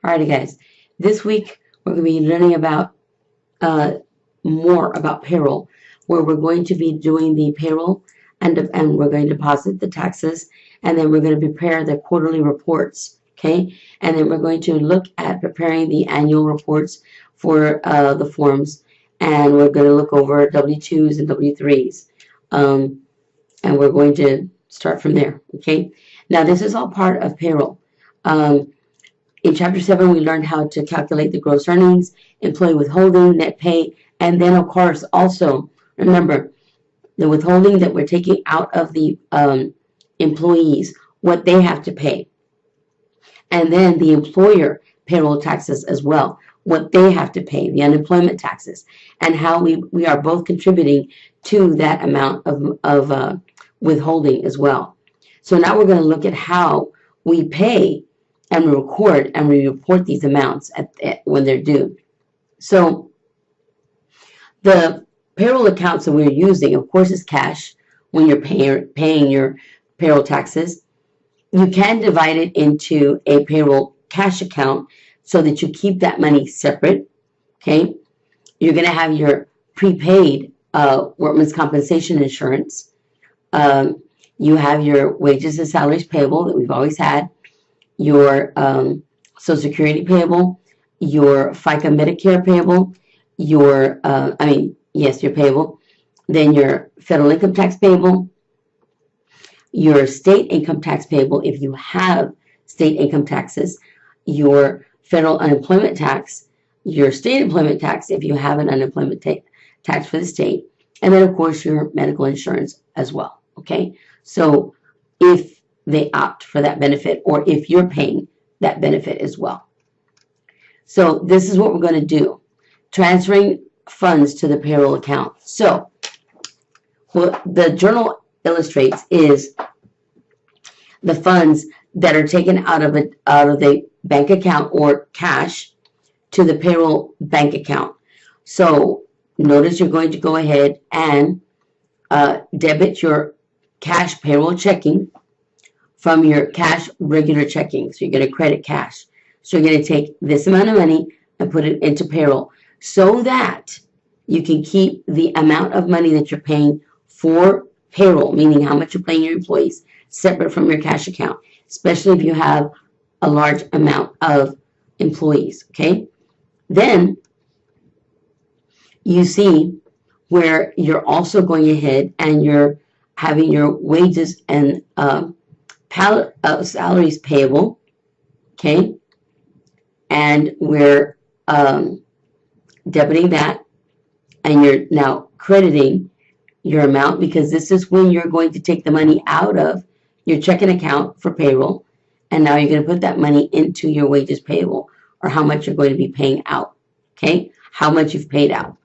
Alrighty, guys. This week we're going to be learning about uh, more about payroll, where we're going to be doing the payroll and we're going to deposit the taxes, and then we're going to prepare the quarterly reports. Okay, and then we're going to look at preparing the annual reports for the forms, and we're going to look over W-2s and W-3s, and we're going to start from there. Okay, now this is all part of payroll. In Chapter 7, we learned how to calculate the gross earnings, employee withholding, net pay, and then, of course, also, remember, the withholding that we're taking out of the employees, what they have to pay. And then the employer payroll taxes as well, what they have to pay, the unemployment taxes, and how we are both contributing to that amount of withholding as well. So now we're going to look at how we pay and we record and we report these amounts when they're due. So the payroll accounts that we're using, of course, is cash when you're paying your payroll taxes. You can divide it into a payroll cash account so that you keep that money separate. Okay, you're going to have your prepaid workman's compensation insurance. You have your wages and salaries payable that we've always had, your Social Security payable, your FICA Medicare payable, your, your payable, then your federal income tax payable, your state income tax payable if you have state income taxes, your federal unemployment tax, your state employment tax if you have an unemployment tax for the state, and then, of course, your medical insurance as well, okay? So if they opt for that benefit or if you're paying that benefit as well. So this is what we're going to do, transferring funds to the payroll account. So what the journal illustrates is the funds that are taken out of the bank account or cash to the payroll bank account. So notice you're going to go ahead and debit your cash payroll checking from your cash regular checking. So you're going to credit cash. So you're going to take this amount of money and put it into payroll so that you can keep the amount of money that you're paying for payroll, meaning how much you're paying your employees, separate from your cash account, especially if you have a large amount of employees, okay? Then you see where you're also going ahead and you're having your wages and salaries payable, okay? And we're debiting that, and you're now crediting your amount because this is when you're going to take the money out of your checking account for payroll, and now you're going to put that money into your wages payable, or how much you're going to be paying out, okay? How much you've paid out.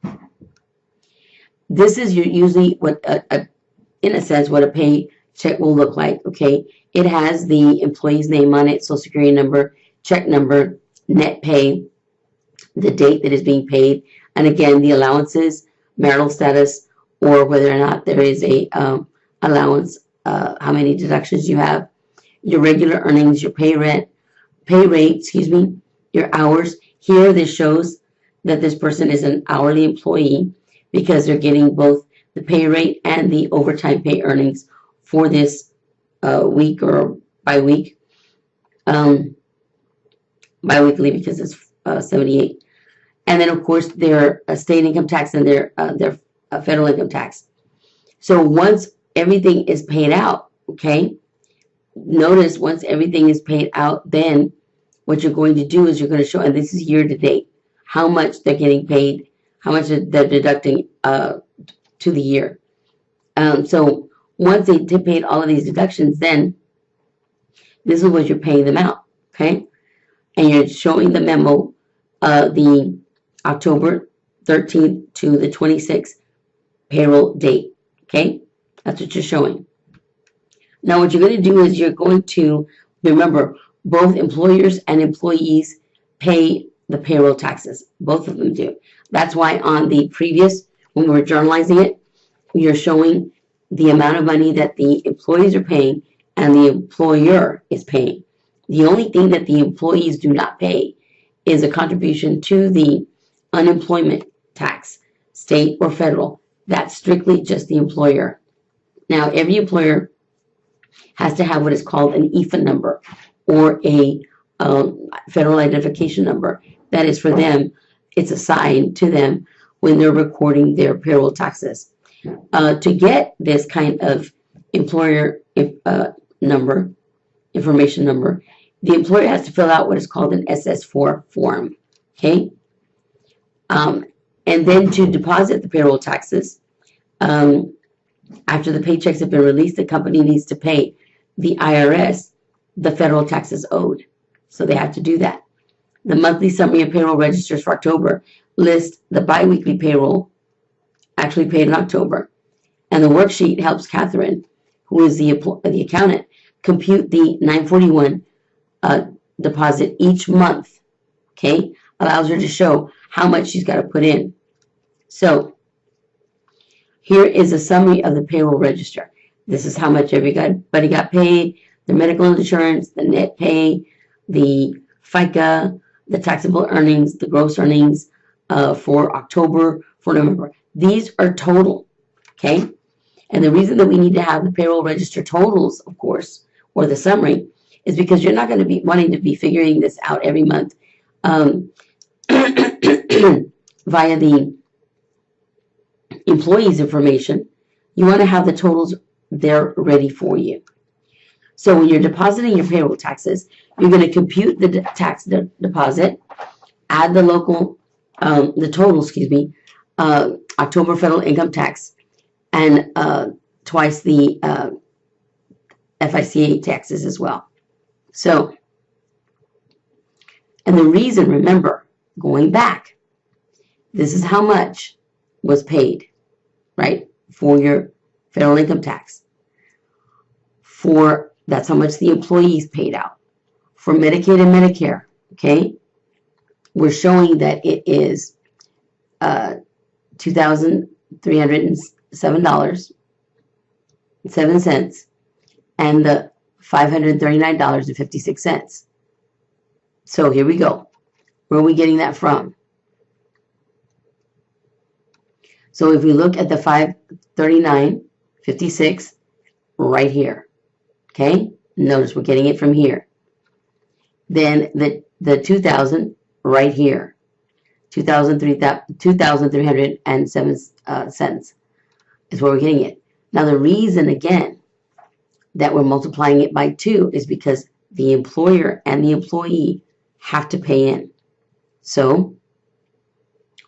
This is usually what, in a sense, what a paycheck will look like, okay? It has the employee's name on it, social security number, check number, net pay, the date that is being paid, and again, the allowances, marital status, or whether or not there is a allowance, how many deductions you have, your regular earnings, your pay rate, your hours. Here, this shows that this person is an hourly employee because they're getting both the pay rate and the overtime pay earnings for this week or bi-week. Bi-weekly because it's 78. And then, of course, their state income tax and their federal income tax. So once everything is paid out, okay, notice once everything is paid out, then what you're going to do is you're going to show, and this is year to date, how much they're getting paid, how much they're deducting to the year. So once they paid all of these deductions, then this is what you're paying them out, okay? And you're showing the memo, the October 13th to the 26th payroll date, okay? That's what you're showing. Now what you're going to do is you're going to, remember, both employers and employees pay the payroll taxes. Both of them do. That's why on the previous, when we were journalizing it, you're showing the amount of money that the employees are paying and the employer is paying. The only thing that the employees do not pay is a contribution to the unemployment tax, state or federal. That's strictly just the employer. Now, every employer has to have what is called an EIFA number, or a federal identification number. That is for them, it's assigned to them when they're recording their payroll taxes. To get this kind of employer number, information number, the employer has to fill out what is called an SS4 form, okay? And then to deposit the payroll taxes, after the paychecks have been released, the company needs to pay the IRS the federal taxes owed. So they have to do that. The monthly summary of payroll registers for October lists the biweekly payroll actually paid in October. And the worksheet helps Catherine, who is the accountant, compute the 941 deposit each month, okay? Allows her to show how much she's got to put in. So here is a summary of the payroll register. This is how much everybody got paid, the medical insurance, the net pay, the FICA, the taxable earnings, the gross earnings for October, for November. These are total, okay? And the reason that we need to have the payroll register totals, of course, or the summary, is because you're not going to be wanting to be figuring this out every month via the employee's information. You want to have the totals there ready for you. So when you're depositing your payroll taxes, you're going to compute the tax deposit, add the local, the total, October federal income tax, and twice the FICA taxes as well. So, and the reason, remember, going back, this is how much was paid, right, for your federal income tax. That's how much the employees paid out. For Medicaid and Medicare, okay, we're showing that it is $2,307.07 and the $539.56. So here we go. Where are we getting that from? So if we look at the $539.56 right here, okay, notice we're getting it from here. Then the 2,000 right here, 2,307 cents is where we're getting it. Now the reason again that we're multiplying it by 2 is because the employer and the employee have to pay in. So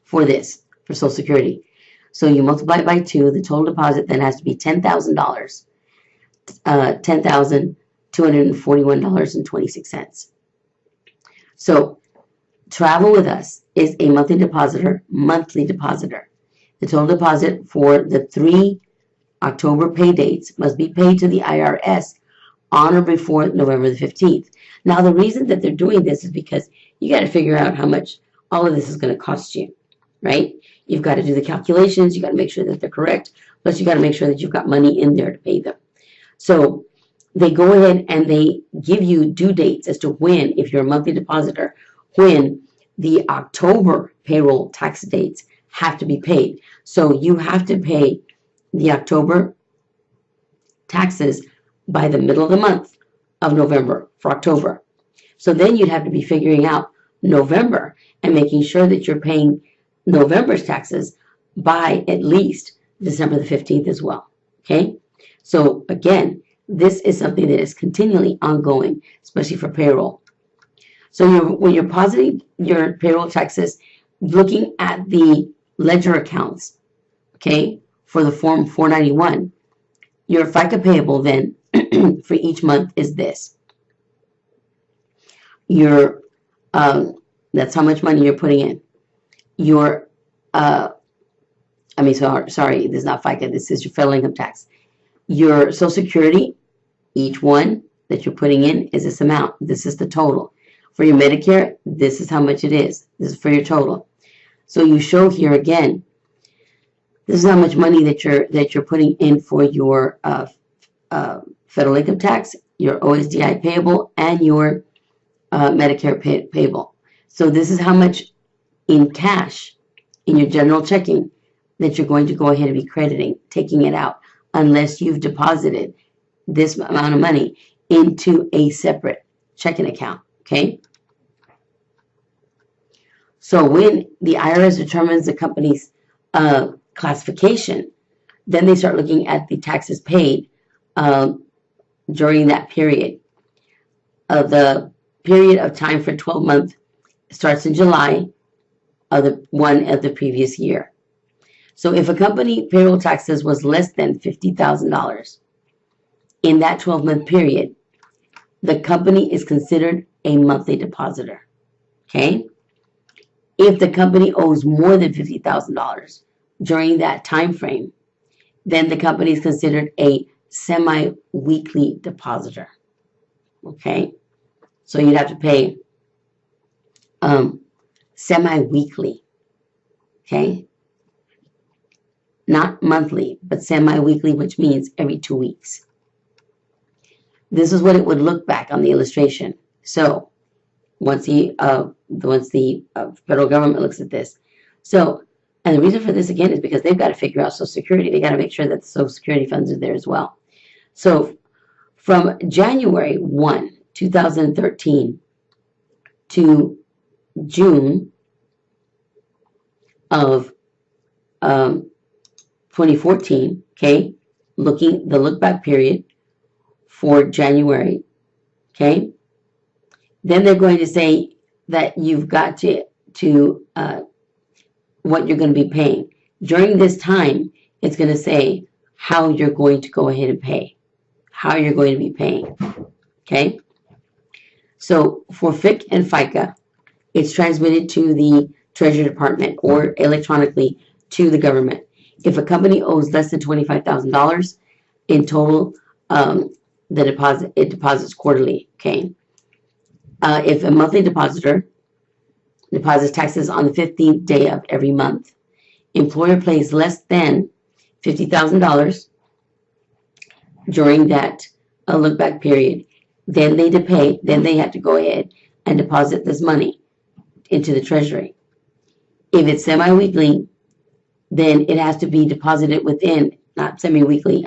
for Social Security. So you multiply it by 2, the total deposit then has to be $10,000, $10,241.26. So Travel with Us is a monthly depositor. The total deposit for the 3 October pay dates must be paid to the IRS on or before November the 15th. Now, the reason that they're doing this is because you got to figure out how much all of this is going to cost you, right? You've got to do the calculations. You got to make sure that they're correct. Plus, you got to make sure that you've got money in there to pay them. So they go ahead and they give you due dates as to when, if you're a monthly depositor, when the October payroll tax dates have to be paid. So you have to pay the October taxes by the middle of the month of November for October. So then you'd have to be figuring out November and making sure that you're paying November's taxes by at least December the 15th as well. Okay? So again, this is something that is continually ongoing, especially for payroll. So when you're depositing your payroll taxes, looking at the ledger accounts, okay, for the Form 491, your FICA payable then for each month is this. Your that's how much money you're putting in. Your sorry, this is not FICA, this is your federal income tax. Your Social Security, each one that you're putting in is this amount. This is the total. For your Medicare, this is how much it is. This is for your total. So you show here again, this is how much money that you're putting in for your federal income tax, your OSDI payable, and your Medicare payable. So this is how much in cash in your general checking that you're going to go ahead and be crediting, taking it out, unless you've deposited this amount of money into a separate checking account, okay? So when the IRS determines the company's classification, then they start looking at the taxes paid during that period. The period of time for 12 months starts in July of the previous year. So if a company payroll taxes was less than $50,000 in that 12-month period, the company is considered a monthly depositor, okay? If the company owes more than $50,000 during that time frame, then the company is considered a semi-weekly depositor, okay? So you'd have to pay semi-weekly, okay? Not monthly, but semi-weekly, which means every 2 weeks. This is what it would look back on the illustration. So once the federal government looks at this. So, and the reason for this again is because they've got to figure out Social Security. They got to make sure that the Social Security funds are there as well. So from January 1, 2013 to June of 2014, okay, the look back period for January, okay, then they're going to say that you've got to what you're going to be paying. During this time, it's going to say how you're going to go ahead and pay, how you're going to be paying, okay? So for FIC and FICA, it's transmitted to the Treasury Department or electronically to the government. If a company owes less than $25,000 in total, it deposits quarterly, okay? If a monthly depositor deposits taxes on the 15th day of every month, employer pays less than $50,000 during that look back period, then they have to go ahead and deposit this money into the Treasury. If it's semi-weekly, then it has to be deposited within, not semi-weekly,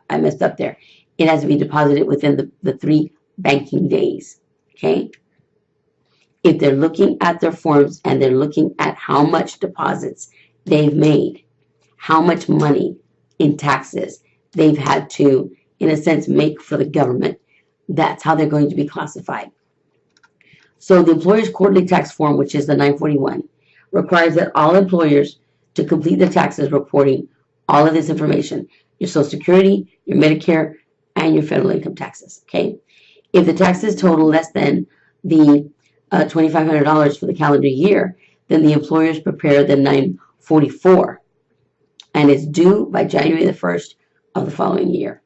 I messed up there. It has to be deposited within the 3 banking days, okay? If they're looking at their forms and they're looking at how much deposits they've made, how much money in taxes they've had to, in a sense, make for the government, that's how they're going to be classified. So the employer's quarterly tax form, which is the 941, requires that all employers to complete the taxes reporting all of this information, your Social Security, your Medicare, and your federal income taxes, okay? If the taxes total less than the $2,500 for the calendar year, then the employers prepare the 944, and it's due by January the 1st of the following year.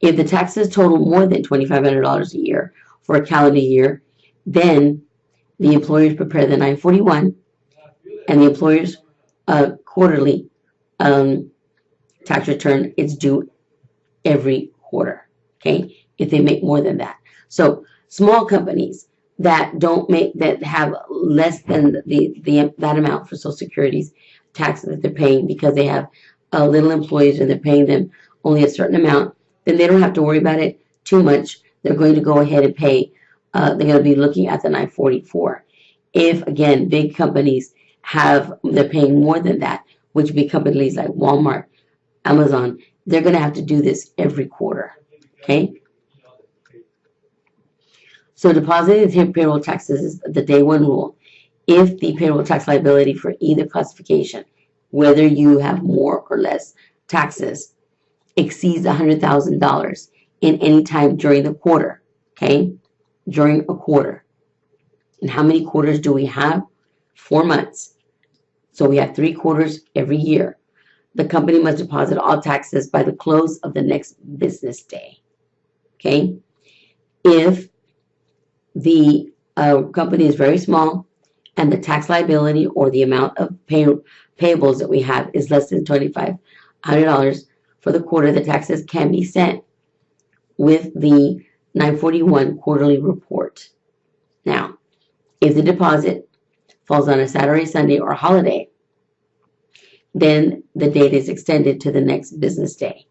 If the taxes total more than $2,500 a year for a calendar year, then the employers prepare the 941, and the employer's quarterly tax return is due every quarter, okay, if they make more than that. So small companies that have less than that amount for Social Security's taxes that they're paying because they have little employees and they're paying them only a certain amount, then they don't have to worry about it too much. They're going to go ahead and pay. They're going to be looking at the 944. If again big companies they're paying more than that, which would be companies like Walmart, Amazon, they're going to have to do this every quarter, okay? So depositing payroll taxes is the day one rule. If the payroll tax liability for either classification, whether you have more or less taxes, exceeds $100,000 in any time during the quarter, okay? During a quarter. And how many quarters do we have? 4 months. So we have 3 quarters every year. The company must deposit all taxes by the close of the next business day, okay? If the company is very small and the tax liability or the amount of payables that we have is less than $2,500 for the quarter, the taxes can be sent with the 941 quarterly report. Now, If the deposit falls on a Saturday, Sunday, or holiday, then the date is extended to the next business day.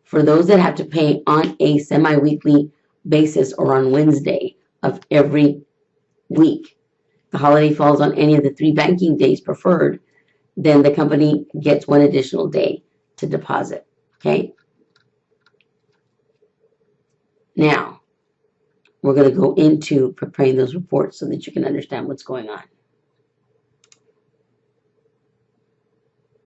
For those that have to pay on a semi-weekly basis or on Wednesday of every week, the holiday falls on any of the 3 banking days preferred, then the company gets 1 additional day to deposit. Okay? Now, we're going to go into preparing those reports so that you can understand what's going on.